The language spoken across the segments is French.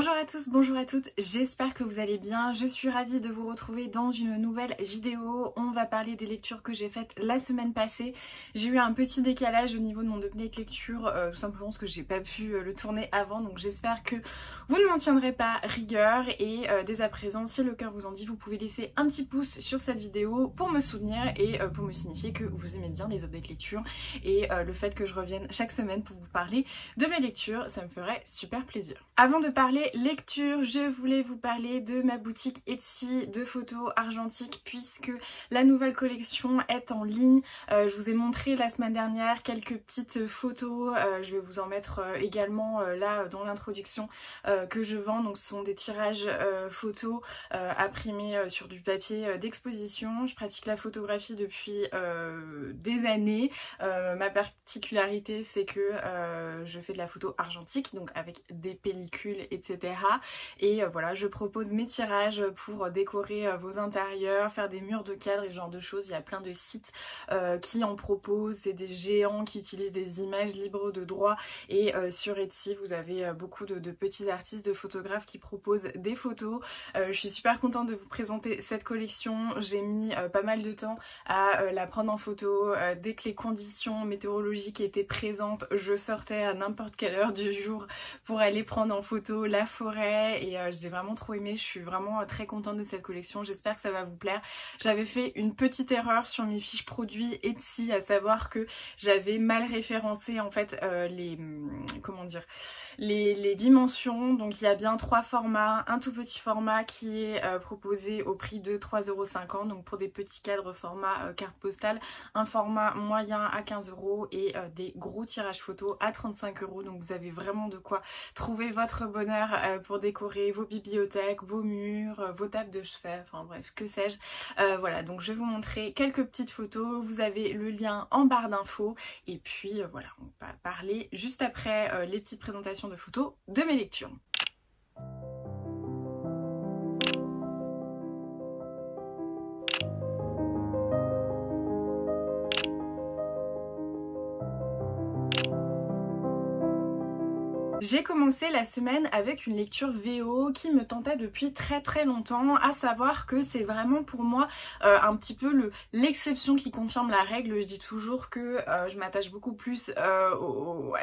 Bonjour à tous, bonjour à toutes, j'espère que vous allez bien. Je suis ravie de vous retrouver dans une nouvelle vidéo. On va parler des lectures que j'ai faites la semaine passée. J'ai eu un petit décalage au niveau de mon devis de lecture, tout simplement parce que j'ai pas pu le tourner avant. Donc j'espère que vous ne m'en tiendrez pas rigueur. Et dès à présent, si le cœur vous en dit, vous pouvez laisser un petit pouce sur cette vidéo pour me soutenir et pour me signifier que vous aimez bien les updates lecture. Et le fait que je revienne chaque semaine pour vous parler de mes lectures, ça me ferait super plaisir. Avant de parler lecture, je voulais vous parler de ma boutique Etsy de photos argentiques puisque la nouvelle collection est en ligne. Je vous ai montré la semaine dernière quelques petites photos, je vais vous en mettre également là dans l'introduction que je vends. Donc ce sont des tirages photos imprimés sur du papier d'exposition. Je pratique la photographie depuis des années. Ma particularité c'est que je fais de la photo argentique, donc avec des pellicules, etc. Et voilà, je propose mes tirages pour décorer vos intérieurs, faire des murs de cadre et ce genre de choses. Il y a plein de sites qui en proposent, c'est des géants qui utilisent des images libres de droit. Et sur Etsy, vous avez beaucoup de petits artistes, de photographes qui proposent des photos. Je suis super contente de vous présenter cette collection. J'ai mis pas mal de temps à la prendre en photo. Dès que les conditions météorologiques étaient présentes, je sortais à n'importe quelle heure du jour pour aller prendre en photo la forêt et j'ai vraiment trop aimé. Je suis vraiment très contente de cette collection, j'espère que ça va vous plaire. J'avais fait une petite erreur sur mes fiches produits Etsy, à savoir que j'avais mal référencé en fait les dimensions. Donc il y a bien 3 formats, un tout petit format qui est proposé au prix de 3,50 €, donc pour des petits cadres format carte postale, un format moyen à 15 € et des gros tirages photos à 35 €. Donc vous avez vraiment de quoi trouver votre bonheur pour décorer vos bibliothèques, vos murs, vos tables de chevet, enfin bref, que sais-je. Voilà, donc je vais vous montrer quelques petites photos, vous avez le lien en barre d'infos et puis voilà, on va parler juste après les petites présentations de photos de mes lectures. J'ai commencé la semaine avec une lecture VO qui me tentait depuis très longtemps, à savoir que c'est vraiment pour moi un petit peu l'exception qui confirme la règle. Je dis toujours que je m'attache beaucoup plus à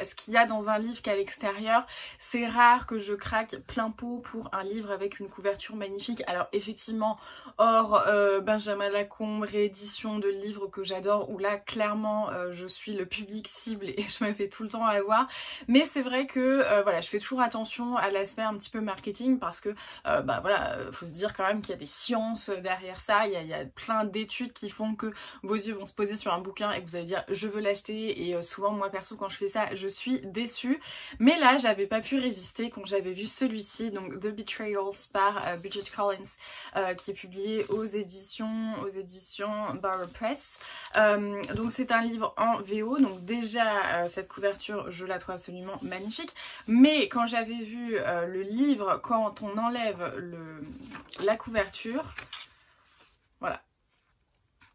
ce qu'il y a dans un livre qu'à l'extérieur. C'est rare que je craque plein pot pour un livre avec une couverture magnifique. Alors effectivement, hors Benjamin Lacombe, réédition de livres que j'adore, où là clairement je suis le public cible et je me fais tout le temps avoir. Mais c'est vrai que voilà, je fais toujours attention à l'aspect un petit peu marketing parce que voilà, faut se dire quand même qu'il y a des sciences derrière ça, il y a plein d'études qui font que vos yeux vont se poser sur un bouquin et que vous allez dire je veux l'acheter. Et souvent moi perso quand je fais ça je suis déçue, mais là j'avais pas pu résister quand j'avais vu celui-ci, donc The Betrayals par Bridget Collins, qui est publié aux éditions Barrow Press. Donc c'est un livre en VO, donc déjà cette couverture je la trouve absolument magnifique, mais quand j'avais vu le livre, quand on enlève la couverture, voilà,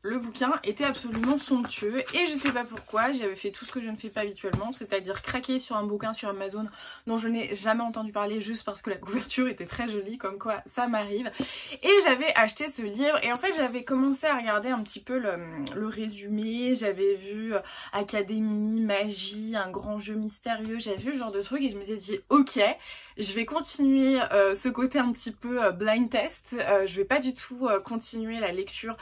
le bouquin était absolument somptueux et je sais pas pourquoi j'avais fait tout ce que je ne fais pas habituellement, c'est-à-dire craquer sur un bouquin sur Amazon dont je n'ai jamais entendu parler juste parce que la couverture était très jolie, comme quoi ça m'arrive. Et j'avais acheté ce livre et en fait j'avais commencé à regarder un petit peu le résumé, j'avais vu Académie, magie, un grand jeu mystérieux, j'avais vu ce genre de truc et je me suis dit ok, je vais continuer ce côté un petit peu blind test, je vais pas du tout continuer la lecture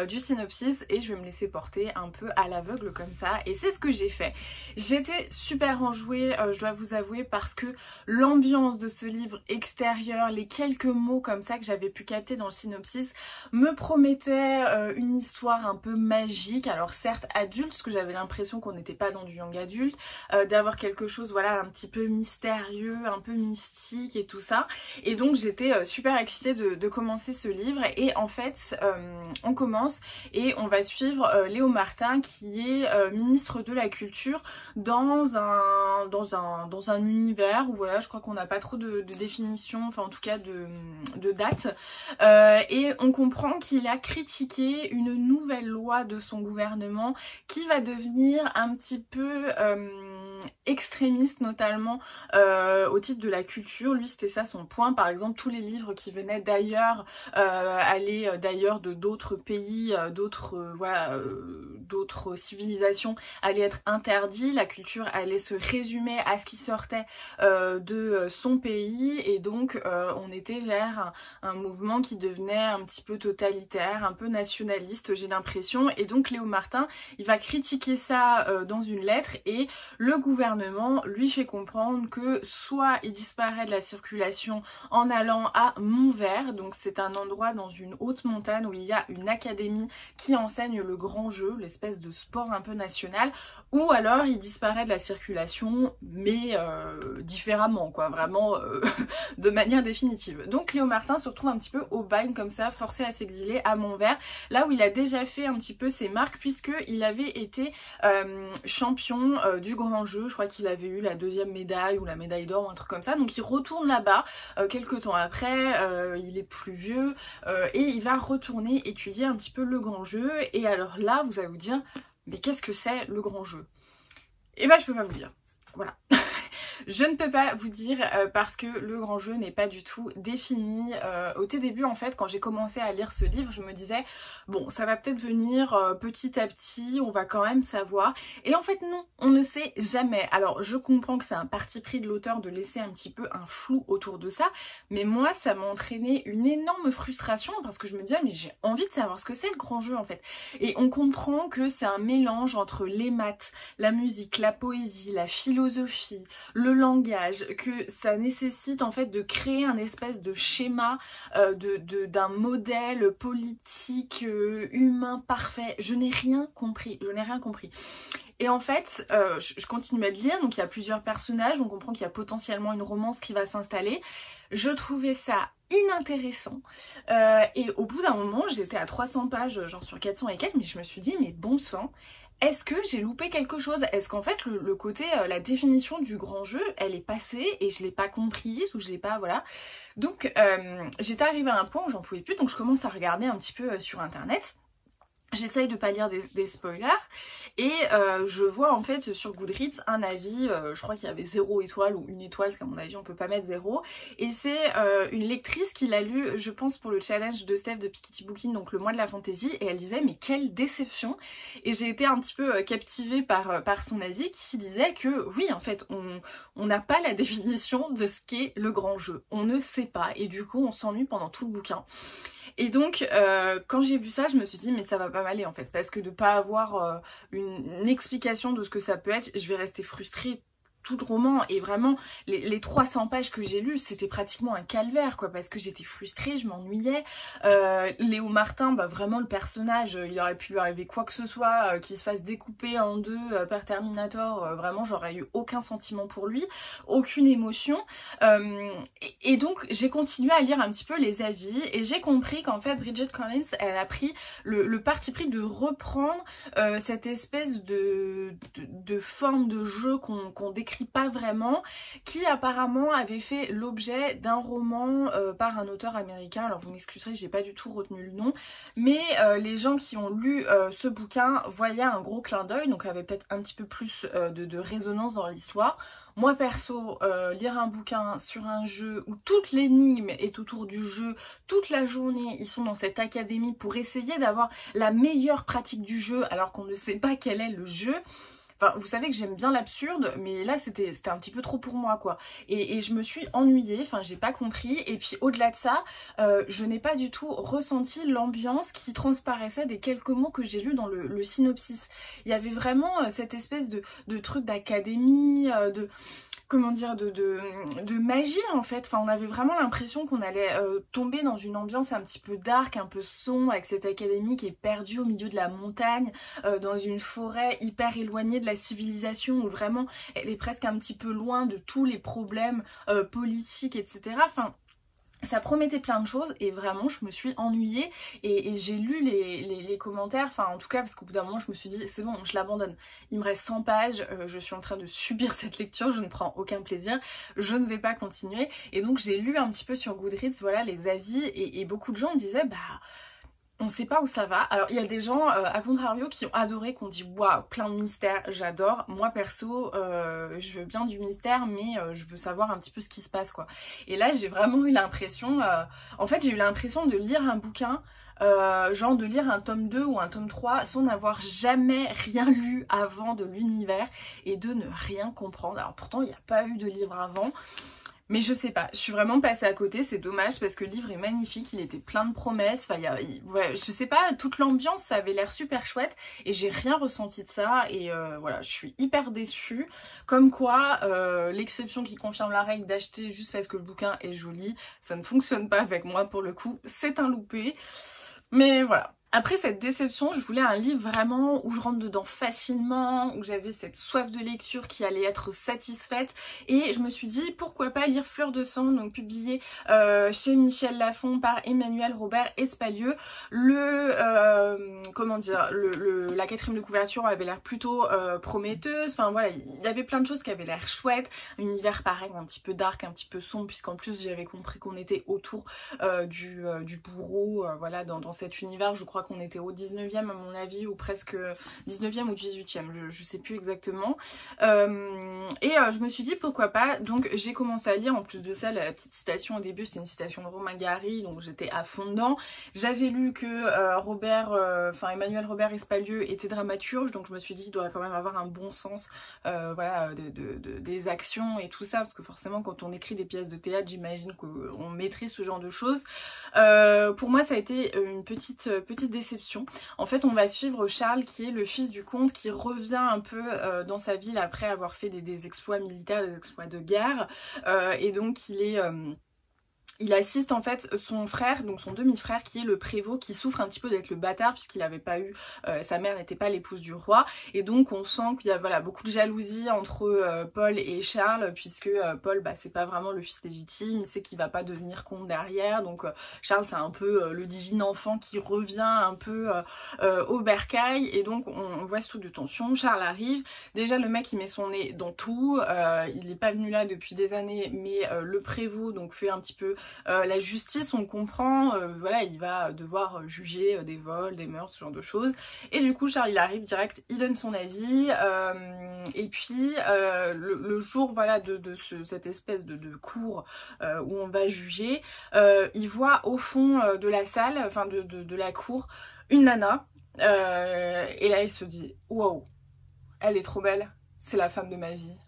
du synopsis et je vais me laisser porter un peu à l'aveugle comme ça, et c'est ce que j'ai fait. J'étais super enjouée, je dois vous avouer, parce que l'ambiance de ce livre extérieur, les quelques mots comme ça que j'avais pu capter dans le synopsis me promettaient une histoire un peu magique, alors certes adulte, parce que j'avais l'impression qu'on n'était pas dans du young adulte, d'avoir quelque chose voilà un petit peu mystérieux, un peu mystique et tout ça, et donc j'étais super excitée de commencer ce livre. Et en fait on commence et on va suivre Léo Martin, qui est ministre de la Culture dans un univers où voilà, je crois qu'on n'a pas trop de définition, enfin en tout cas de date, et on comprend qu'il a critiqué une nouvelle loi de son gouvernement qui va devenir un petit peu extrémiste notamment au titre de la culture. Lui c'était ça son point, par exemple tous les livres qui venaient d'ailleurs allaient d'ailleurs de d'autres pays, d'autres civilisations allaient être interdits, la culture allait se résumer à ce qui sortait de son pays, et donc on était vers un mouvement qui devenait un petit peu totalitaire, un peu nationaliste, j'ai l'impression. Et donc Léo Martin, il va critiquer ça dans une lettre, et le gouvernement lui fait comprendre que soit il disparaît de la circulation en allant à Montvert, donc c'est un endroit dans une haute montagne où il y a une académie qui enseigne le grand jeu, l'espèce de sport un peu national, ou alors il disparaît de la circulation, mais différemment, quoi, vraiment de manière définitive. Donc Léo Martin se retrouve un petit peu au bagne comme ça, forcé à s'exiler à Montvert, là où il a déjà fait un petit peu ses marques, puisqu'il avait été champion du grand jeu. Je crois qu'il avait eu la 2e médaille ou la médaille d'or ou un truc comme ça. Donc il retourne là-bas quelques temps après, il est plus vieux et il va retourner étudier un petit peu le grand jeu. Et alors là, vous allez vous dire, mais qu'est-ce que c'est le grand jeu? Et ben je peux pas vous dire. Voilà. Je ne peux pas vous dire parce que le grand jeu n'est pas du tout défini. Au tout début, en fait, quand j'ai commencé à lire ce livre, je me disais bon, ça va peut-être venir petit à petit, on va quand même savoir. Et en fait non, on ne sait jamais. Alors je comprends que c'est un parti pris de l'auteur de laisser un petit peu un flou autour de ça, mais moi ça m'a entraîné une énorme frustration parce que je me disais mais j'ai envie de savoir ce que c'est le grand jeu en fait. Et on comprend que c'est un mélange entre les maths, la musique, la poésie, la philosophie, le langage, que ça nécessite en fait de créer un espèce de schéma d'un modèle politique humain parfait. Je n'ai rien compris, Et en fait, je continue à le lire, donc il y a plusieurs personnages, on comprend qu'il y a potentiellement une romance qui va s'installer. Je trouvais ça inintéressant, et au bout d'un moment, j'étais à 300 pages, genre sur 400 et quelques, mais je me suis dit, mais bon sang, est-ce que j'ai loupé quelque chose? Est-ce qu'en fait le côté, la définition du grand jeu, elle est passée et je l'ai pas comprise ou je l'ai pas, voilà. Donc j'étais arrivée à un point où j'en pouvais plus, donc je commence à regarder un petit peu sur internet. J'essaye de pas lire des spoilers et je vois en fait sur Goodreads un avis, je crois qu'il y avait 0 étoile ou 1 étoile, parce qu'à mon avis on peut pas mettre 0, et c'est une lectrice qui l'a lu, je pense pour le challenge de Steph de Piketty Booking, donc le mois de la fantasy, et elle disait mais quelle déception. Et j'ai été un petit peu captivée par son avis, qui disait que oui en fait on n'a pas la définition de ce qu'est le grand jeu, on ne sait pas, et du coup on s'ennuie pendant tout le bouquin. Et donc quand j'ai vu ça, je me suis dit mais ça va pas m'aller en fait, parce que de pas avoir une explication de ce que ça peut être, je vais rester frustrée tout le roman. Et vraiment les 300 pages que j'ai lues, c'était pratiquement un calvaire quoi, parce que j'étais frustrée, je m'ennuyais. Léo Martin, bah vraiment le personnage, il aurait pu lui arriver quoi que ce soit, qu'il se fasse découper en deux par Terminator, vraiment j'aurais eu aucun sentiment pour lui, aucune émotion. Et donc j'ai continué à lire un petit peu les avis, et j'ai compris qu'en fait Bridget Collins, elle a pris le parti pris de reprendre cette espèce de forme de jeu qu'on décrit pas vraiment, qui apparemment avait fait l'objet d'un roman par un auteur américain. Alors vous m'excuserez, j'ai pas du tout retenu le nom, mais les gens qui ont lu ce bouquin voyaient un gros clin d'œil, donc avait peut-être un petit peu plus de résonance dans l'histoire. Moi perso, lire un bouquin sur un jeu où toute l'énigme est autour du jeu, toute la journée ils sont dans cette académie pour essayer d'avoir la meilleure pratique du jeu alors qu'on ne sait pas quel est le jeu. Enfin, vous savez que j'aime bien l'absurde, mais là c'était un petit peu trop pour moi quoi. Et je me suis ennuyée, enfin j'ai pas compris. Et puis au-delà de ça, je n'ai pas du tout ressenti l'ambiance qui transparaissait des quelques mots que j'ai lus dans le synopsis. Il y avait vraiment cette espèce de truc d'académie, comment dire, de magie en fait. Enfin on avait vraiment l'impression qu'on allait tomber dans une ambiance un petit peu dark, un peu sombre, avec cette académie qui est perdue au milieu de la montagne, dans une forêt hyper éloignée de la civilisation, où vraiment elle est presque un petit peu loin de tous les problèmes politiques, etc. Enfin ça promettait plein de choses, et vraiment je me suis ennuyée, et j'ai lu les commentaires, enfin en tout cas parce qu'au bout d'un moment je me suis dit c'est bon, je l'abandonne, il me reste 100 pages, je suis en train de subir cette lecture, je ne prends aucun plaisir, je ne vais pas continuer. Et donc j'ai lu un petit peu sur Goodreads, voilà, les avis, et beaucoup de gens me disaient bah On sait pas où ça va. Alors il y a des gens à contrario qui ont adoré, qui ont dit waouh, plein de mystères, j'adore. Moi perso, je veux bien du mystère, mais je veux savoir un petit peu ce qui se passe quoi. Et là j'ai vraiment eu l'impression, en fait j'ai eu l'impression de lire un bouquin, genre de lire un tome 2 ou un tome 3 sans n'avoir jamais rien lu avant de l'univers et de ne rien comprendre. Alors pourtant il n'y a pas eu de livre avant. Mais je sais pas, je suis vraiment passée à côté, c'est dommage parce que le livre est magnifique, il était plein de promesses, enfin ouais, je sais pas, toute l'ambiance ça avait l'air super chouette et j'ai rien ressenti de ça et voilà, je suis hyper déçue. Comme quoi, l'exception qui confirme la règle d'acheter juste parce que le bouquin est joli, ça ne fonctionne pas avec moi pour le coup, c'est un loupé. Mais voilà. Après cette déception, je voulais un livre vraiment où je rentre dedans facilement, où j'avais cette soif de lecture qui allait être satisfaite. Et je me suis dit, pourquoi pas lire Fleur de sang, donc publié chez Michel Lafon par Emmanuel Robert Espalieu. Comment dire, la quatrième de couverture avait l'air plutôt prometteuse. Enfin voilà, il y avait plein de choses qui avaient l'air chouettes. Univers pareil, un petit peu dark, un petit peu sombre, puisqu'en plus j'avais compris qu'on était autour du bourreau. Voilà, dans cet univers, je crois qu'on était au 19e à mon avis, ou presque 19e ou 18e, je sais plus exactement. Je me suis dit pourquoi pas, donc j'ai commencé à lire. En plus de ça, la petite citation au début, c'est une citation de Romain Gary, donc j'étais à fond dedans. J'avais lu que Emmanuel Robert Espalieu était dramaturge, donc je me suis dit il doit quand même avoir un bon sens voilà, des actions et tout ça, parce que forcément quand on écrit des pièces de théâtre, j'imagine qu'on maîtrise ce genre de choses. Pour moi ça a été une petite déception. En fait on va suivre Charles qui est le fils du comte qui revient un peu dans sa ville après avoir fait des exploits militaires, des exploits de guerre et donc il assiste en fait son frère, donc son demi-frère qui est le prévôt, qui souffre un petit peu d'être le bâtard puisqu'il n'avait pas eu, sa mère n'était pas l'épouse du roi, et donc on sent qu'il y a voilà, beaucoup de jalousie entre Paul et Charles, puisque Paul c'est pas vraiment le fils légitime, il sait qu'il va pas devenir comte derrière, donc Charles c'est un peu le divin enfant qui revient un peu au bercail, et donc on voit ce truc de tension. Charles arrive, déjà le mec il met son nez dans tout, il n'est pas venu là depuis des années, mais le prévôt donc fait un petit peu la justice, on comprend, voilà, il va devoir juger des vols, des meurtres, ce genre de choses. Et du coup, Charles, il arrive direct, il donne son avis, et puis le jour, voilà, cette espèce de cour où on va juger, il voit au fond de la salle, enfin de la cour, une nana, et là il se dit, wow, elle est trop belle, c'est la femme de ma vie.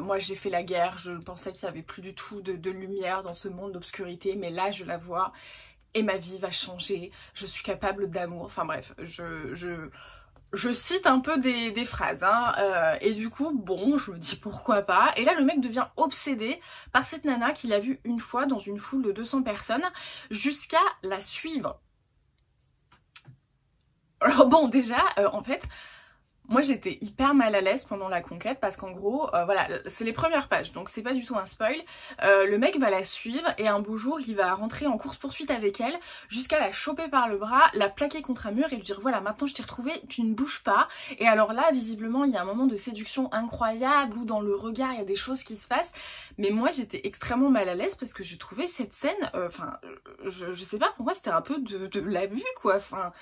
Moi j'ai fait la guerre, je pensais qu'il n'y avait plus du tout de lumière dans ce monde d'obscurité, mais là je la vois et ma vie va changer, je suis capable d'amour. Enfin bref, je cite un peu des phrases, hein, et du coup bon, je me dis pourquoi pas. Et là le mec devient obsédé par cette nana qu'il a vue une fois dans une foule de 200 personnes jusqu'à la suivre. Alors bon, déjà en fait, moi j'étais hyper mal à l'aise pendant la conquête parce qu'en gros, voilà, c'est les premières pages, donc c'est pas du tout un spoil. Le mec va la suivre et un beau jour il va rentrer en course poursuite avec elle jusqu'à la choper par le bras, la plaquer contre un mur et lui dire voilà, maintenant je t'ai retrouvée, tu ne bouges pas. Et alors là visiblement il y a un moment de séduction incroyable où dans le regard il y a des choses qui se passent. Mais moi j'étais extrêmement mal à l'aise parce que je trouvais cette scène, je sais pas, pour moi c'était un peu de l'abus quoi, enfin...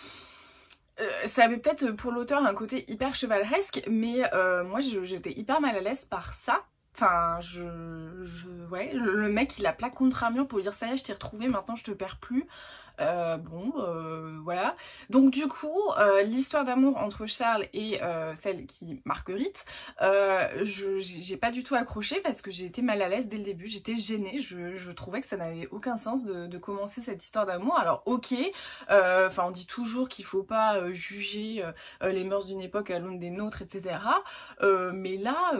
ça avait peut-être pour l'auteur un côté hyper chevaleresque, mais moi j'étais hyper mal à l'aise par ça. Enfin, ouais, le mec il la plaque contre un mur pour lui dire ça y est, je t'ai retrouvé, maintenant je te perds plus. Voilà. Donc du coup, l'histoire d'amour entre Charles et celle qui Marguerite, j'ai pas du tout accroché parce que j'ai été mal à l'aise dès le début, j'étais gênée, je trouvais que ça n'avait aucun sens de commencer cette histoire d'amour. Alors ok, on dit toujours qu'il faut pas juger les mœurs d'une époque à l'aune des nôtres, etc. Mais là,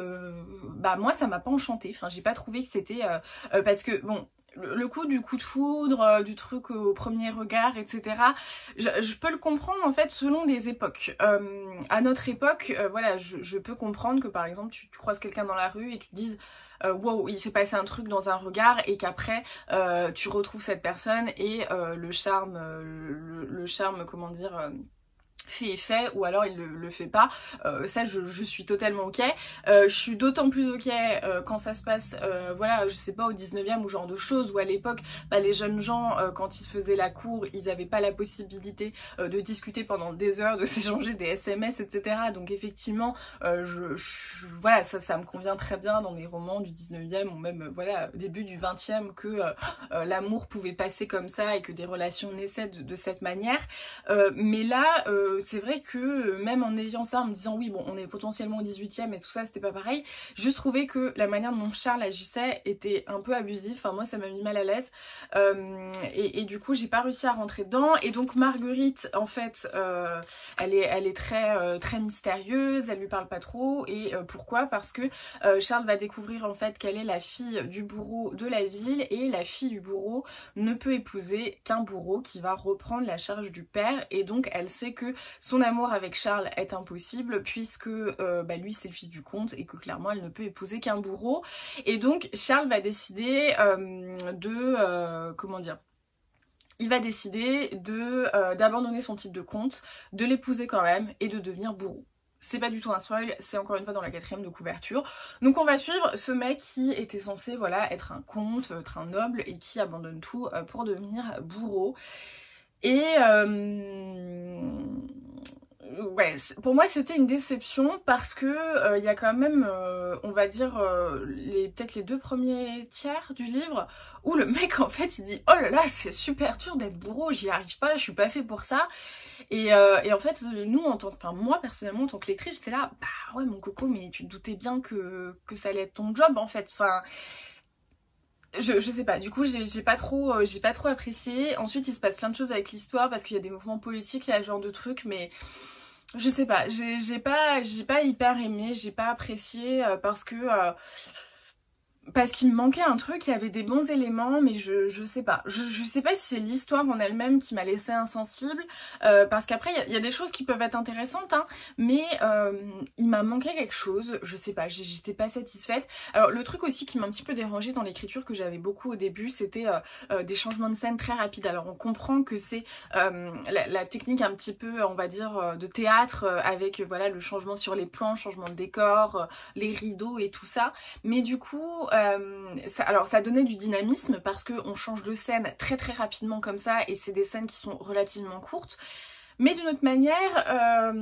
moi ça m'a pas enchanté, enfin j'ai pas trouvé que c'était... parce que bon... Le coup du coup de foudre, du truc au premier regard, etc. Je peux le comprendre en fait selon les époques. À notre époque, voilà, je peux comprendre que par exemple tu croises quelqu'un dans la rue et tu te dises wow, il s'est passé un truc dans un regard et qu'après tu retrouves cette personne et le charme, comment dire... fait est fait, ou alors il le fait pas. Ça je suis totalement ok. Je suis d'autant plus ok quand ça se passe voilà, je sais pas, au 19e ou genre de choses, où à l'époque bah, les jeunes gens quand ils se faisaient la cour, ils avaient pas la possibilité de discuter pendant des heures, de s'échanger des SMS, etc. Donc effectivement voilà, ça me convient très bien dans des romans du 19e ou même voilà début du 20e, que l'amour pouvait passer comme ça et que des relations naissaient de cette manière. Mais là c'est vrai que même en ayant ça, en me disant oui bon on est potentiellement au 18e et tout ça, c'était pas pareil, juste trouvé que la manière dont Charles agissait était un peu abusive. Enfin moi ça m'a mis mal à l'aise et du coup j'ai pas réussi à rentrer dedans. Et donc Marguerite en fait elle est très mystérieuse, elle lui parle pas trop. Et pourquoi? Parce que Charles va découvrir en fait qu'elle est la fille du bourreau de la ville, et la fille du bourreau ne peut épouser qu'un bourreau qui va reprendre la charge du père. Et donc elle sait que son amour avec Charles est impossible, puisque bah, lui c'est le fils du comte et que clairement elle ne peut épouser qu'un bourreau. Et donc Charles va décider comment dire, il va décider d'abandonner son titre de comte, de l'épouser quand même et de devenir bourreau. C'est pas du tout un spoil, c'est encore une fois dans la 4e de couverture. Donc on va suivre ce mec qui était censé voilà être un comte, être un noble, et qui abandonne tout pour devenir bourreau. Et ouais, pour moi c'était une déception, parce que il y a quand même, on va dire, peut-être les 2 premiers tiers du livre où le mec en fait il dit oh là là c'est super dur d'être bourreau, j'y arrive pas, je suis pas fait pour ça. Et en fait nous moi personnellement en tant que lectrice j'étais là bah ouais mon coco, mais tu te doutais bien que ça allait être ton job en fait. Enfin je sais pas, du coup j'ai pas trop apprécié. Ensuite il se passe plein de choses avec l'histoire, parce qu'il y a des mouvements politiques, il y a ce genre de trucs, mais je sais pas, j'ai pas hyper aimé, j'ai pas apprécié parce qu'il me manquait un truc, il y avait des bons éléments, mais je sais pas. Je sais pas si c'est l'histoire en elle-même qui m'a laissé insensible, parce qu'après il y a des choses qui peuvent être intéressantes, hein, mais il m'a manqué quelque chose, je sais pas, j'étais pas satisfaite. Alors le truc aussi qui m'a un petit peu dérangée dans l'écriture, que j'avais beaucoup au début, c'était des changements de scène très rapides. Alors on comprend que c'est la technique un petit peu, on va dire, de théâtre, avec voilà le changement sur les plans, changement de décor, les rideaux et tout ça, mais du coup ça donnait du dynamisme, parce qu'on change de scène très rapidement comme ça, et c'est des scènes qui sont relativement courtes. Mais d'une autre manière,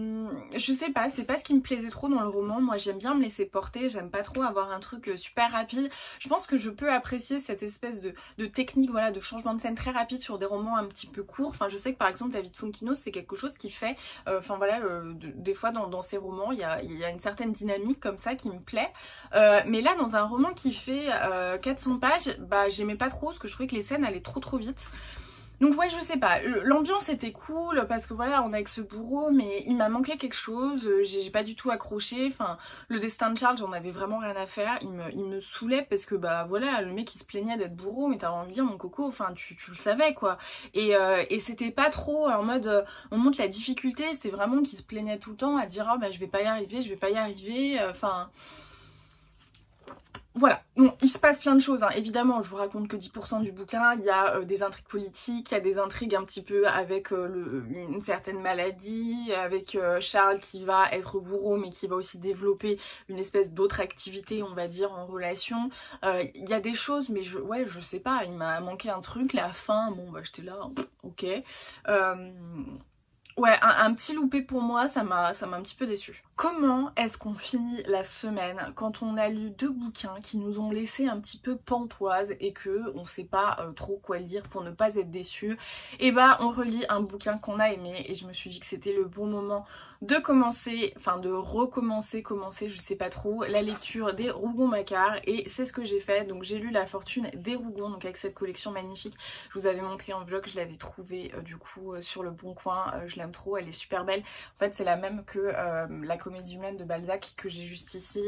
je sais pas, c'est pas ce qui me plaisait trop dans le roman. Moi j'aime bien me laisser porter, j'aime pas trop avoir un truc super rapide. Je pense que je peux apprécier cette espèce de technique, voilà, de changement de scène très rapide sur des romans un petit peu courts. Enfin je sais que par exemple David Fuenquinos c'est quelque chose qui fait, enfin voilà, des fois dans ses romans il y a une certaine dynamique comme ça qui me plaît. Mais là dans un roman qui fait 400 pages, bah j'aimais pas trop, parce que je trouvais que les scènes allaient trop vite. Donc ouais, je sais pas, l'ambiance était cool, parce que voilà, on est avec ce bourreau, mais il m'a manqué quelque chose, j'ai pas du tout accroché. Enfin, le destin de Charles, j'en avais vraiment rien à faire, il me saoulait, parce que bah voilà, le mec il se plaignait d'être bourreau, mais t'as envie de dire mon coco, enfin tu le savais quoi. Et c'était pas trop en mode on montre la difficulté, c'était vraiment qu'il se plaignait tout le temps à dire oh bah je vais pas y arriver, enfin... Voilà, bon, il se passe plein de choses, hein. Évidemment, je vous raconte que 10% du bouquin, il y a des intrigues politiques, il y a des intrigues un petit peu avec une certaine maladie, avec Charles qui va être bourreau mais qui va aussi développer une espèce d'autre activité, on va dire, en relation. Il y a des choses, mais je sais pas, il m'a manqué un truc, la fin, bon bah j'étais là, ok. Ouais, un petit loupé pour moi, ça m'a un petit peu déçue. Comment est-ce qu'on finit la semaine quand on a lu 2 bouquins qui nous ont laissé un petit peu pantoise et que on sait pas trop quoi lire pour ne pas être déçu? Et bah on relit un bouquin qu'on a aimé, et je me suis dit que c'était le bon moment de commencer, enfin de recommencer, je sais pas trop, la lecture des Rougon-Macquart, et c'est ce que j'ai fait. Donc j'ai lu La Fortune des Rougon, donc avec cette collection magnifique. Je vous avais montré en vlog, je l'avais trouvée du coup sur le Bon Coin, je l'aime trop, elle est super belle. En fait c'est la même que La Comédie humaine de Balzac que j'ai juste ici,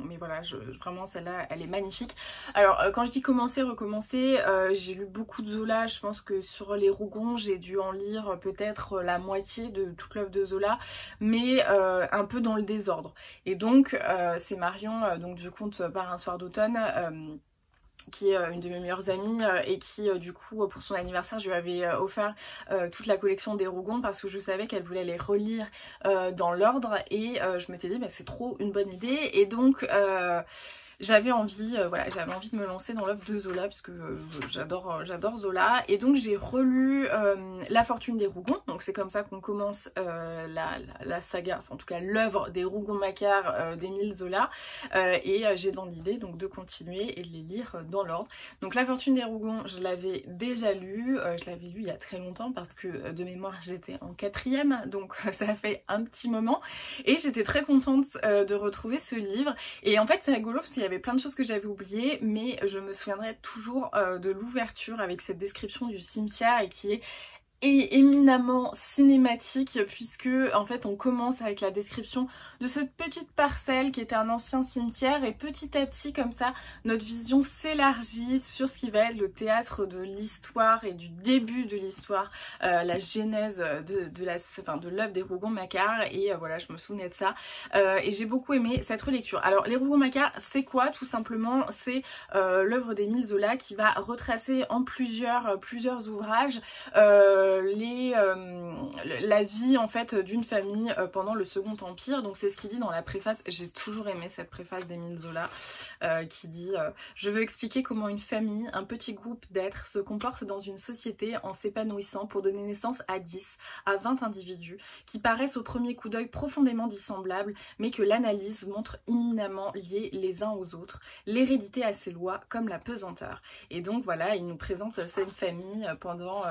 mais voilà, vraiment celle-là elle est magnifique. Alors quand je dis commencer, recommencer, j'ai lu beaucoup de Zola, je pense que sur les Rougon j'ai dû en lire peut-être la moitié de toute l'œuvre de Zola, mais un peu dans le désordre. Et donc c'est Marion, donc du conte Par un soir d'automne, qui est une de mes meilleures amies et qui du coup pour son anniversaire je lui avais offert toute la collection des Rougon parce que je savais qu'elle voulait les relire dans l'ordre et je m'étais dit bah, c'est trop une bonne idée et donc j'avais envie, voilà, j'avais envie de me lancer dans l'œuvre de Zola parce que j'adore Zola et donc j'ai relu La Fortune des Rougon, donc c'est comme ça qu'on commence la saga, enfin en tout cas l'œuvre des Rougon-Macquart d'Émile Zola et j'ai dans l'idée donc de continuer et de les lire dans l'ordre. Donc La Fortune des Rougon, je l'avais déjà lu, je l'avais lu il y a très longtemps parce que de mémoire j'étais en 4e, donc ça fait un petit moment et j'étais très contente de retrouver ce livre et en fait c'est rigolo parce qu'il y avait plein de choses que j'avais oubliées mais je me souviendrai toujours de l'ouverture avec cette description du cimetière et qui est éminemment cinématique puisque en fait on commence avec la description de cette petite parcelle qui était un ancien cimetière et petit à petit comme ça notre vision s'élargit sur ce qui va être le théâtre de l'histoire et du début de l'histoire, la genèse de l'œuvre des Rougon-Macquart et voilà je me souvenais de ça et j'ai beaucoup aimé cette relecture. Alors les Rougon-Macquart c'est quoi? Tout simplement c'est l'œuvre d'Émile Zola qui va retracer en plusieurs ouvrages la vie en fait d'une famille pendant le Second Empire. Donc c'est ce qu'il dit dans la préface. J'ai toujours aimé cette préface d'Émile Zola qui dit je veux expliquer comment une famille, un petit groupe d'êtres se comporte dans une société en s'épanouissant pour donner naissance à 10 à 20 individus qui paraissent au premier coup d'œil profondément dissemblables mais que l'analyse montre éminemment liés les uns aux autres, l'hérédité à ses lois comme la pesanteur. Et donc voilà, il nous présente cette famille pendant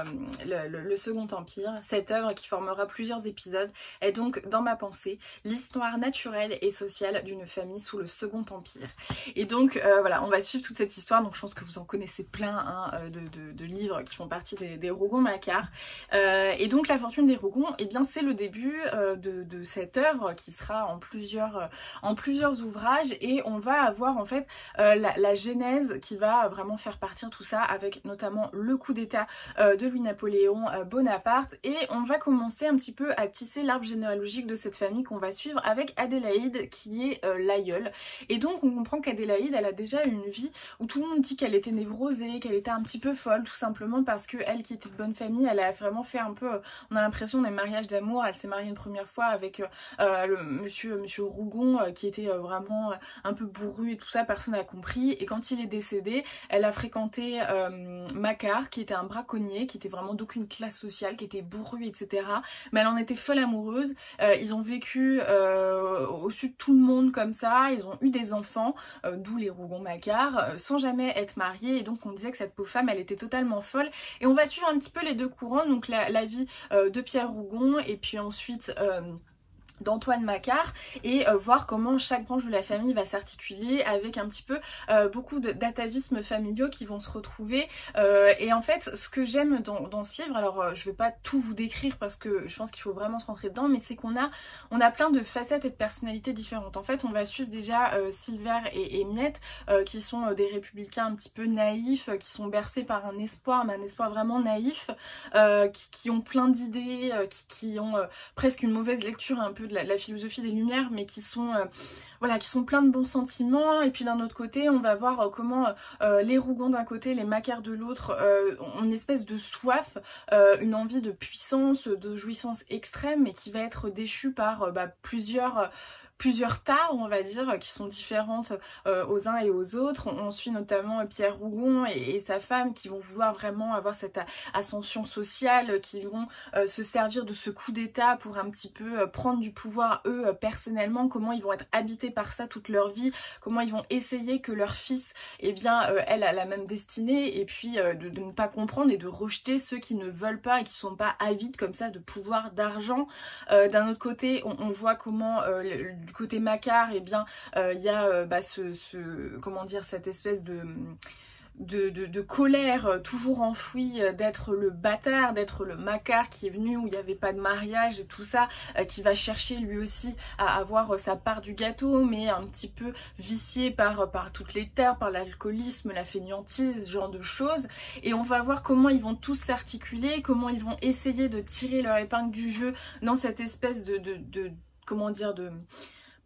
le Second Empire. Cette œuvre qui formera plusieurs épisodes est donc dans ma pensée l'histoire naturelle et sociale d'une famille sous le Second Empire. Et donc voilà, on va suivre toute cette histoire, donc je pense que vous en connaissez plein hein, de livres qui font partie des Rougon-Macquart. Et donc La Fortune des Rougon, eh bien c'est le début de cette œuvre qui sera en plusieurs ouvrages et on va avoir en fait la genèse qui va vraiment faire partir tout ça avec notamment le coup d'état de Louis-Napoléon Bonaparte et on va commencer un petit peu à tisser l'arbre généalogique de cette famille qu'on va suivre avec Adélaïde qui est l'aïeule et donc on comprend qu'Adélaïde elle a déjà une vie où tout le monde dit qu'elle était névrosée, qu'elle était un petit peu folle tout simplement parce que elle qui était de bonne famille elle a vraiment fait un peu, on a l'impression d'un mariage d'amour, elle s'est mariée une première fois avec le monsieur Rougon qui était vraiment un peu bourru et tout ça, personne n'a compris et quand il est décédé elle a fréquenté Macquart qui était un braconnier, qui était vraiment d'aucune classe sociale, qui était bourru etc. Mais elle en était folle amoureuse, ils ont vécu au-dessus de tout le monde comme ça, ils ont eu des enfants, d'où les Rougon-Macquart, sans jamais être mariés et donc on disait que cette pauvre femme elle était totalement folle et on va suivre un petit peu les deux courants, donc la vie de Pierre Rougon et puis ensuite d'Antoine Macquart et voir comment chaque branche de la famille va s'articuler avec un petit peu beaucoup d'atavismes familiaux qui vont se retrouver et en fait ce que j'aime dans ce livre, alors je vais pas tout vous décrire parce que je pense qu'il faut vraiment se rentrer dedans, mais c'est qu'on a plein de facettes et de personnalités différentes. En fait on va suivre déjà Silver et Miette qui sont des républicains un petit peu naïfs, qui sont bercés par un espoir, mais un espoir vraiment naïf, qui ont plein d'idées, qui ont presque une mauvaise lecture un peu de la philosophie des Lumières, mais qui sont voilà, qui sont pleins de bons sentiments. Et puis d'un autre côté on va voir comment les Rougon d'un côté, les Macquart de l'autre ont une espèce de soif, une envie de puissance, de jouissance extrême, mais qui va être déchue par plusieurs tares, on va dire, qui sont différentes aux uns et aux autres. On suit notamment Pierre Rougon et sa femme qui vont vouloir vraiment avoir cette ascension sociale, qui vont se servir de ce coup d'état pour un petit peu prendre du pouvoir eux personnellement, comment ils vont être habités par ça toute leur vie, comment ils vont essayer que leur fils, eh bien elle a la même destinée et puis de ne pas comprendre et de rejeter ceux qui ne veulent pas et qui sont pas avides comme ça de pouvoir, d'argent. D'un autre côté on voit comment du côté Macquart, eh bien il y a comment dire, cette espèce de colère toujours enfouie d'être le bâtard, d'être le Macquart qui est venu où il n'y avait pas de mariage et tout ça, qui va chercher lui aussi à avoir sa part du gâteau, mais un petit peu vicié par toutes les terres, par l'alcoolisme, la fainéantise, ce genre de choses. Et on va voir comment ils vont tous s'articuler, comment ils vont essayer de tirer leur épingle du jeu dans cette espèce comment dire,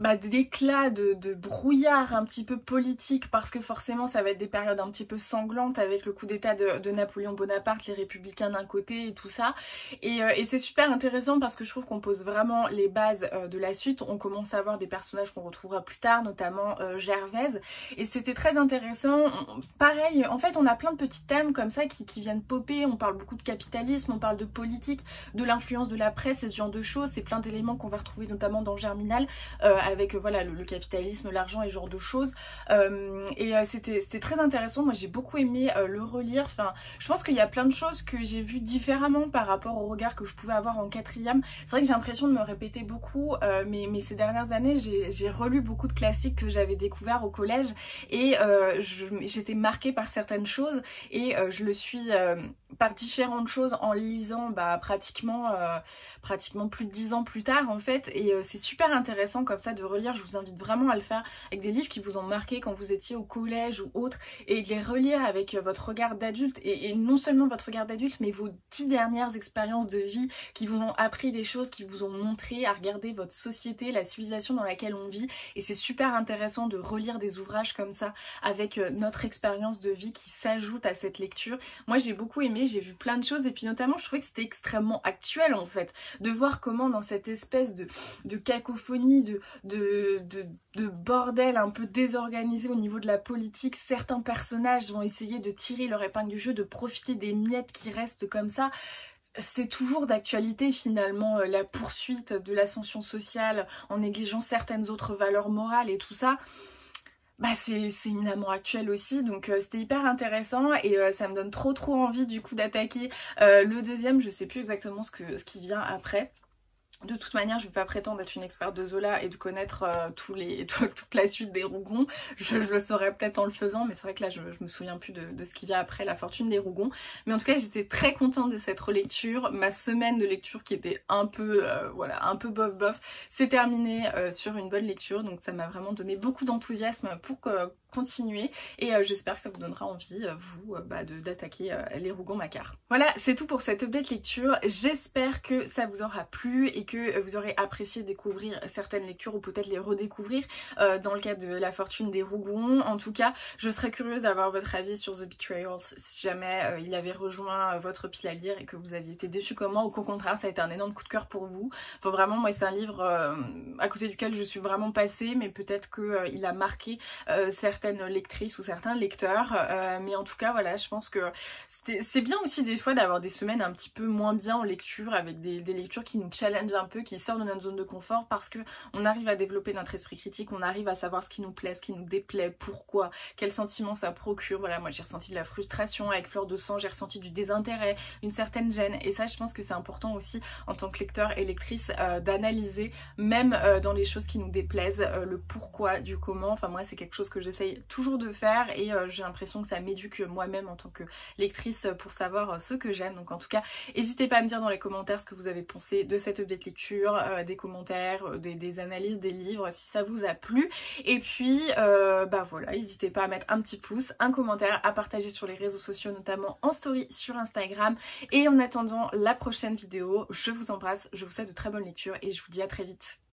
d'éclat, de brouillard un petit peu politique, parce que forcément ça va être des périodes un petit peu sanglantes avec le coup d'état de Napoléon Bonaparte, les républicains d'un côté et tout ça. Et c'est super intéressant parce que je trouve qu'on pose vraiment les bases de la suite. On commence à voir des personnages qu'on retrouvera plus tard, notamment Gervaise. Et c'était très intéressant. Pareil, en fait on a plein de petits thèmes comme ça qui viennent popper. On parle beaucoup de capitalisme, on parle de politique, de l'influence de la presse et ce genre de choses. C'est plein d'éléments qu'on va retrouver notamment dans Germinal, avec voilà le capitalisme, l'argent et ce genre de choses. C'était très intéressant. Moi j'ai beaucoup aimé le relire. Enfin, je pense qu'il y a plein de choses que j'ai vues différemment par rapport au regard que je pouvais avoir en quatrième. C'est vrai que j'ai l'impression de me répéter beaucoup, mais ces dernières années j'ai relu beaucoup de classiques que j'avais découverts au collège et j'étais marquée par certaines choses et je le suis par différentes choses en lisant pratiquement plus de 10 ans plus tard en fait. Et c'est super intéressant comme ça de relire. Je vous invite vraiment à le faire avec des livres qui vous ont marqué quand vous étiez au collège ou autre, et de les relire avec votre regard d'adulte, et non seulement votre regard d'adulte mais vos 10 dernières expériences de vie qui vous ont appris des choses, qui vous ont montré à regarder votre société, la civilisation dans laquelle on vit. Et c'est super intéressant de relire des ouvrages comme ça avec notre expérience de vie qui s'ajoute à cette lecture. Moi j'ai beaucoup aimé, j'ai vu plein de choses, et puis notamment je trouvais que c'était extrêmement actuel en fait, de voir comment dans cette espèce de cacophonie, de bordel un peu désorganisé au niveau de la politique, certains personnages vont essayer de tirer leur épingle du jeu, de profiter des miettes qui restent comme ça. C'est toujours d'actualité finalement, la poursuite de l'ascension sociale en négligeant certaines autres valeurs morales et tout ça. C'est éminemment actuel aussi, donc c'était hyper intéressant, et ça me donne trop envie du coup d'attaquer le deuxième. Je sais plus exactement ce qui vient après. De toute manière, je ne vais pas prétendre être une experte de Zola et de connaître toute la suite des Rougons. Je le saurais peut-être en le faisant, mais c'est vrai que là, je me souviens plus de ce qui vient après La Fortune des Rougons. Mais en tout cas, j'étais très contente de cette relecture. Ma semaine de lecture qui était un peu bof, s'est terminée sur une bonne lecture. Donc ça m'a vraiment donné beaucoup d'enthousiasme pour continuer, et j'espère que ça vous donnera envie, vous, d'attaquer les Rougon-Macquart. Voilà, c'est tout pour cette update lecture. J'espère que ça vous aura plu et que vous aurez apprécié découvrir certaines lectures, ou peut-être les redécouvrir dans le cadre de La Fortune des Rougons. En tout cas, je serais curieuse d'avoir votre avis sur The Betrayals, si jamais il avait rejoint votre pile à lire et que vous aviez été déçu comme moi, ou qu'au contraire ça a été un énorme coup de cœur pour vous. Enfin vraiment, moi c'est un livre à côté duquel je suis vraiment passée, mais peut-être qu'il a marqué certaines lectrices ou certains lecteurs, mais en tout cas voilà, je pense que c'est bien aussi des fois d'avoir des semaines un petit peu moins bien en lecture, avec des lectures qui nous challengent un peu, qui sortent de notre zone de confort, parce que on arrive à développer notre esprit critique, on arrive à savoir ce qui nous plaît, ce qui nous déplaît, pourquoi, quel sentiment ça procure. Voilà, moi j'ai ressenti de la frustration avec Fleur de Sang, j'ai ressenti du désintérêt, une certaine gêne, et ça je pense que c'est important aussi en tant que lecteur et lectrice d'analyser, même dans les choses qui nous déplaisent, le pourquoi du comment. Enfin moi c'est quelque chose que j'essaye toujours de faire, et j'ai l'impression que ça m'éduque moi-même en tant que lectrice pour savoir ce que j'aime. Donc en tout cas, n'hésitez pas à me dire dans les commentaires ce que vous avez pensé de cette update lecture, des commentaires, des analyses des livres, si ça vous a plu. Et puis voilà, n'hésitez pas à mettre un petit pouce, un commentaire, à partager sur les réseaux sociaux, notamment en story sur Instagram. Et en attendant la prochaine vidéo, je vous embrasse, je vous souhaite de très bonnes lectures et je vous dis à très vite.